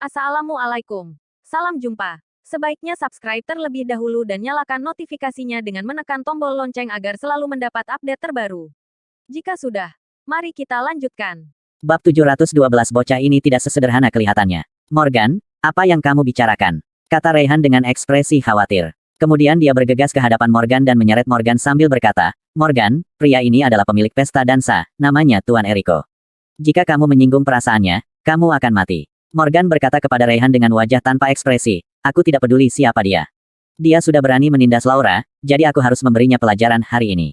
Assalamualaikum. Salam jumpa. Sebaiknya subscribe terlebih dahulu dan nyalakan notifikasinya dengan menekan tombol lonceng agar selalu mendapat update terbaru. Jika sudah, mari kita lanjutkan. Bab 712 bocah ini tidak sesederhana kelihatannya. Morgan, apa yang kamu bicarakan? Kata Rayhan dengan ekspresi khawatir. Kemudian dia bergegas ke hadapan Morgan dan menyeret Morgan sambil berkata, Morgan, pria ini adalah pemilik pesta dansa, namanya Tuan Eriko. Jika kamu menyinggung perasaannya, kamu akan mati. Morgan berkata kepada Rayhan dengan wajah tanpa ekspresi, aku tidak peduli siapa dia. Dia sudah berani menindas Laura, jadi aku harus memberinya pelajaran hari ini.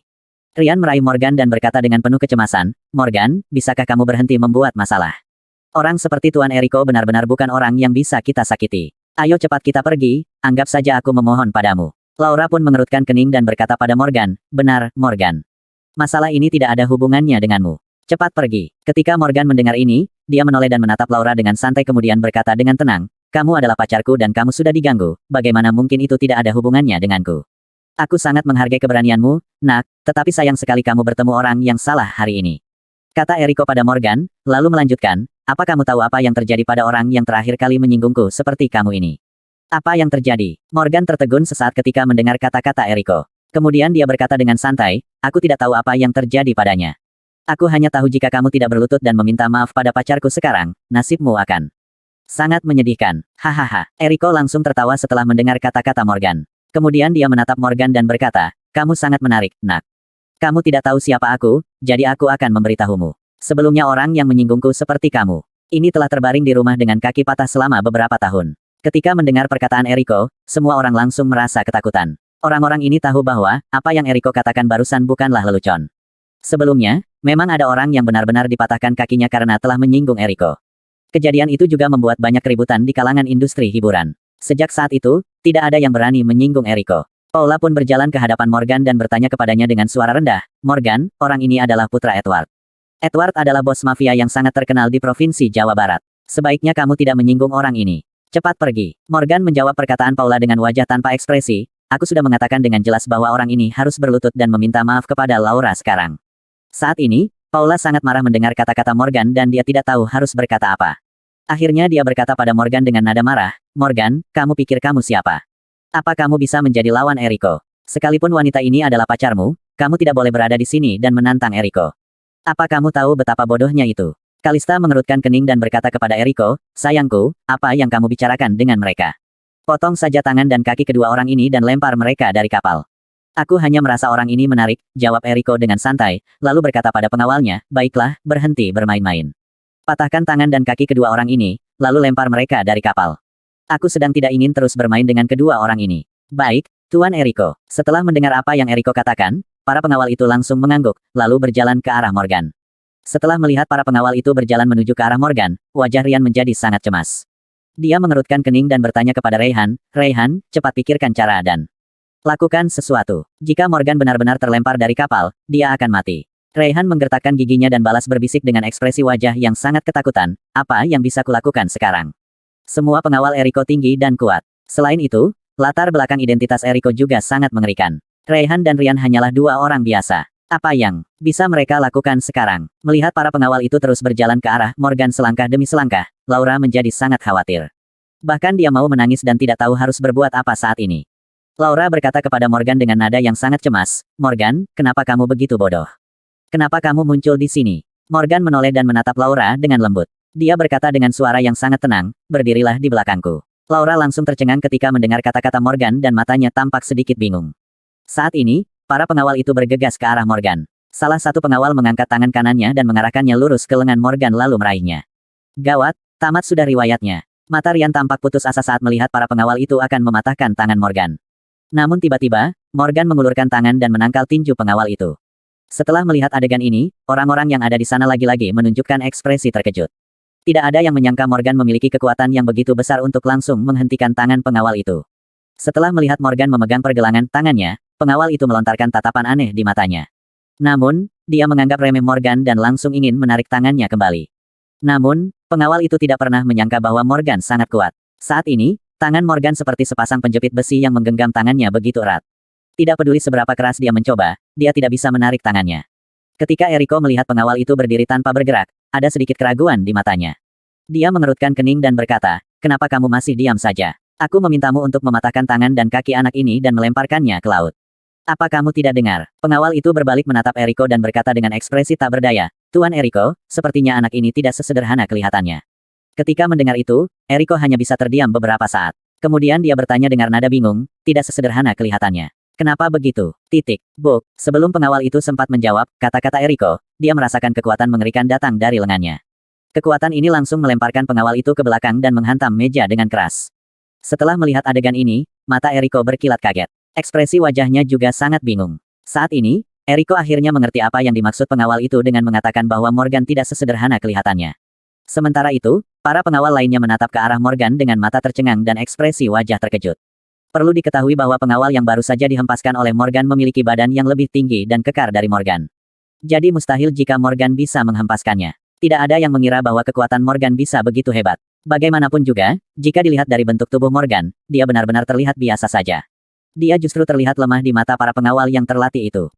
Ryan meraih Morgan dan berkata dengan penuh kecemasan, Morgan, bisakah kamu berhenti membuat masalah? Orang seperti Tuan Eriko benar-benar bukan orang yang bisa kita sakiti. Ayo cepat kita pergi, anggap saja aku memohon padamu. Laura pun mengerutkan kening dan berkata pada Morgan, benar, Morgan. Masalah ini tidak ada hubungannya denganmu. Cepat pergi. Ketika Morgan mendengar ini, dia menoleh dan menatap Laura dengan santai kemudian berkata dengan tenang, kamu adalah pacarku dan kamu sudah diganggu, bagaimana mungkin itu tidak ada hubungannya denganku? Aku sangat menghargai keberanianmu, nak, tetapi sayang sekali kamu bertemu orang yang salah hari ini. Kata Eriko pada Morgan, lalu melanjutkan, apa kamu tahu apa yang terjadi pada orang yang terakhir kali menyinggungku seperti kamu ini? Apa yang terjadi? Morgan tertegun sesaat ketika mendengar kata-kata Eriko. Kemudian dia berkata dengan santai, aku tidak tahu apa yang terjadi padanya. Aku hanya tahu jika kamu tidak berlutut dan meminta maaf pada pacarku sekarang, nasibmu akan sangat menyedihkan. Hahaha. Eriko langsung tertawa setelah mendengar kata-kata Morgan. Kemudian dia menatap Morgan dan berkata, kamu sangat menarik, nak. Kamu tidak tahu siapa aku, jadi aku akan memberitahumu. Sebelumnya orang yang menyinggungku seperti kamu. Ini telah terbaring di rumah dengan kaki patah selama beberapa tahun. Ketika mendengar perkataan Eriko, semua orang langsung merasa ketakutan. Orang-orang ini tahu bahwa, apa yang Eriko katakan barusan bukanlah lelucon. Sebelumnya, memang ada orang yang benar-benar dipatahkan kakinya karena telah menyinggung Eriko. Kejadian itu juga membuat banyak keributan di kalangan industri hiburan. Sejak saat itu, tidak ada yang berani menyinggung Eriko. Paula pun berjalan ke hadapan Morgan dan bertanya kepadanya dengan suara rendah, Morgan, orang ini adalah putra Edward. Edward adalah bos mafia yang sangat terkenal di Provinsi Jawa Barat. Sebaiknya kamu tidak menyinggung orang ini. Cepat pergi. Morgan menjawab perkataan Paula dengan wajah tanpa ekspresi, aku sudah mengatakan dengan jelas bahwa orang ini harus berlutut dan meminta maaf kepada Laura sekarang. Saat ini, Paula sangat marah mendengar kata-kata Morgan dan dia tidak tahu harus berkata apa. Akhirnya dia berkata pada Morgan dengan nada marah, Morgan, kamu pikir kamu siapa? Apa kamu bisa menjadi lawan Eriko? Sekalipun wanita ini adalah pacarmu, kamu tidak boleh berada di sini dan menantang Eriko. Apa kamu tahu betapa bodohnya itu? Kalista mengerutkan kening dan berkata kepada Eriko, sayangku, apa yang kamu bicarakan dengan mereka? Potong saja tangan dan kaki kedua orang ini dan lempar mereka dari kapal. Aku hanya merasa orang ini menarik, jawab Eriko dengan santai, lalu berkata pada pengawalnya, baiklah, berhenti bermain-main. Patahkan tangan dan kaki kedua orang ini, lalu lempar mereka dari kapal. Aku sedang tidak ingin terus bermain dengan kedua orang ini. Baik, Tuan Eriko. Setelah mendengar apa yang Eriko katakan, para pengawal itu langsung mengangguk, lalu berjalan ke arah Morgan. Setelah melihat para pengawal itu berjalan menuju ke arah Morgan, wajah Ryan menjadi sangat cemas. Dia mengerutkan kening dan bertanya kepada Rayhan, Rayhan, cepat pikirkan cara dan lakukan sesuatu. Jika Morgan benar-benar terlempar dari kapal, dia akan mati. Rayhan menggertakkan giginya dan balas berbisik dengan ekspresi wajah yang sangat ketakutan, apa yang bisa kulakukan sekarang? Semua pengawal Eriko tinggi dan kuat. Selain itu, latar belakang identitas Eriko juga sangat mengerikan. Rayhan dan Ryan hanyalah dua orang biasa. Apa yang bisa mereka lakukan sekarang? Melihat para pengawal itu terus berjalan ke arah Morgan selangkah demi selangkah, Laura menjadi sangat khawatir. Bahkan dia mau menangis dan tidak tahu harus berbuat apa saat ini. Laura berkata kepada Morgan dengan nada yang sangat cemas, Morgan, kenapa kamu begitu bodoh? Kenapa kamu muncul di sini? Morgan menoleh dan menatap Laura dengan lembut. Dia berkata dengan suara yang sangat tenang, berdirilah di belakangku. Laura langsung tercengang ketika mendengar kata-kata Morgan dan matanya tampak sedikit bingung. Saat ini, para pengawal itu bergegas ke arah Morgan. Salah satu pengawal mengangkat tangan kanannya dan mengarahkannya lurus ke lengan Morgan lalu meraihnya. Gawat, tamat sudah riwayatnya. Mata Ryan tampak putus asa saat melihat para pengawal itu akan mematahkan tangan Morgan. Namun tiba-tiba, Morgan mengulurkan tangan dan menangkal tinju pengawal itu. Setelah melihat adegan ini, orang-orang yang ada di sana lagi-lagi menunjukkan ekspresi terkejut. Tidak ada yang menyangka Morgan memiliki kekuatan yang begitu besar untuk langsung menghentikan tangan pengawal itu. Setelah melihat Morgan memegang pergelangan tangannya, pengawal itu melontarkan tatapan aneh di matanya. Namun, dia menganggap remeh Morgan dan langsung ingin menarik tangannya kembali. Namun, pengawal itu tidak pernah menyangka bahwa Morgan sangat kuat. Saat ini, tangan Morgan seperti sepasang penjepit besi yang menggenggam tangannya begitu erat. Tidak peduli seberapa keras dia mencoba, dia tidak bisa menarik tangannya. Ketika Eriko melihat pengawal itu berdiri tanpa bergerak, ada sedikit keraguan di matanya. Dia mengerutkan kening dan berkata, kenapa kamu masih diam saja? Aku memintamu untuk mematahkan tangan dan kaki anak ini dan melemparkannya ke laut. Apa kamu tidak dengar? Pengawal itu berbalik menatap Eriko dan berkata dengan ekspresi tak berdaya, Tuan Eriko, sepertinya anak ini tidak sesederhana kelihatannya. Ketika mendengar itu, Eriko hanya bisa terdiam beberapa saat. Kemudian dia bertanya dengan nada bingung, tidak sesederhana kelihatannya. Kenapa begitu? Buk, sebelum pengawal itu sempat menjawab, kata-kata Eriko, dia merasakan kekuatan mengerikan datang dari lengannya. Kekuatan ini langsung melemparkan pengawal itu ke belakang dan menghantam meja dengan keras. Setelah melihat adegan ini, mata Eriko berkilat kaget. Ekspresi wajahnya juga sangat bingung. Saat ini, Eriko akhirnya mengerti apa yang dimaksud pengawal itu dengan mengatakan bahwa Morgan tidak sesederhana kelihatannya. Sementara itu, para pengawal lainnya menatap ke arah Morgan dengan mata tercengang dan ekspresi wajah terkejut. Perlu diketahui bahwa pengawal yang baru saja dihempaskan oleh Morgan memiliki badan yang lebih tinggi dan kekar dari Morgan. Jadi mustahil jika Morgan bisa menghempaskannya. Tidak ada yang mengira bahwa kekuatan Morgan bisa begitu hebat. Bagaimanapun juga, jika dilihat dari bentuk tubuh Morgan, dia benar-benar terlihat biasa saja. Dia justru terlihat lemah di mata para pengawal yang terlatih itu.